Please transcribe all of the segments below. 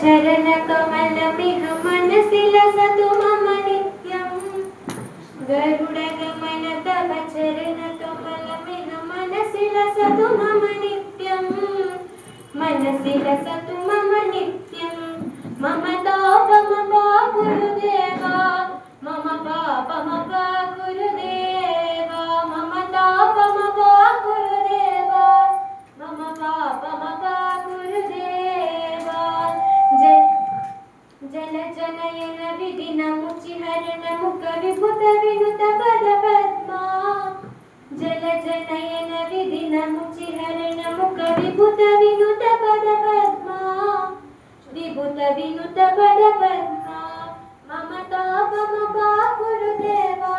चरण कमल मिह मनसि लसतु मम नित्यं गरुड गमन तव चरण कमल मिह मनसि लसतु मम नित्यं मनसि लसतु मम नित्यं मम तापमपा गुरुदेवा मम पापमपा गुरुदेवा मम तापमपा गुरुदेवा मम पापमपा गुरुदेवा जल जनयन विधिन मुचिहरण मुख विभुत विनुत पद पद्मा जल जनयन विधिन मुचिहरण मुख विभुत विनुत पद पद्मा विभुत विनुत पद पद्मा मम तापमपा गुरुदेवा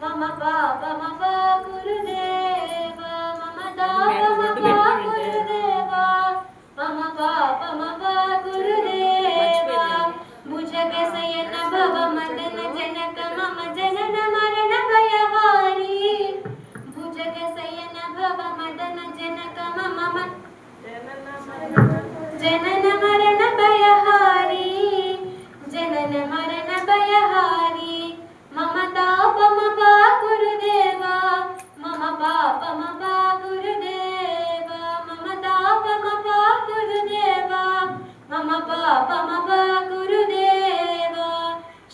मम पापमपा गुरुदेवा मम तापमपा गुरुदेवा मम पापमपा गुरुदेवा भुजगशयन भव मदन जनक मम जनन मरण भयहारी भुजगशयन भव मदन जनक मम जनन मरण भयहारी जनन मरण भयहारी मम तापमपा गुरुदेवा मम पापमपा गुरुदेवा मम तापमपा गुरुदेवा मम पापमपा गुरुदेवा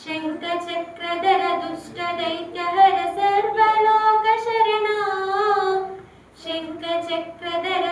शङ्खचक्रधर दुष्टदैत्यहर सर्वलोकशरणा शङ्खचक्रधर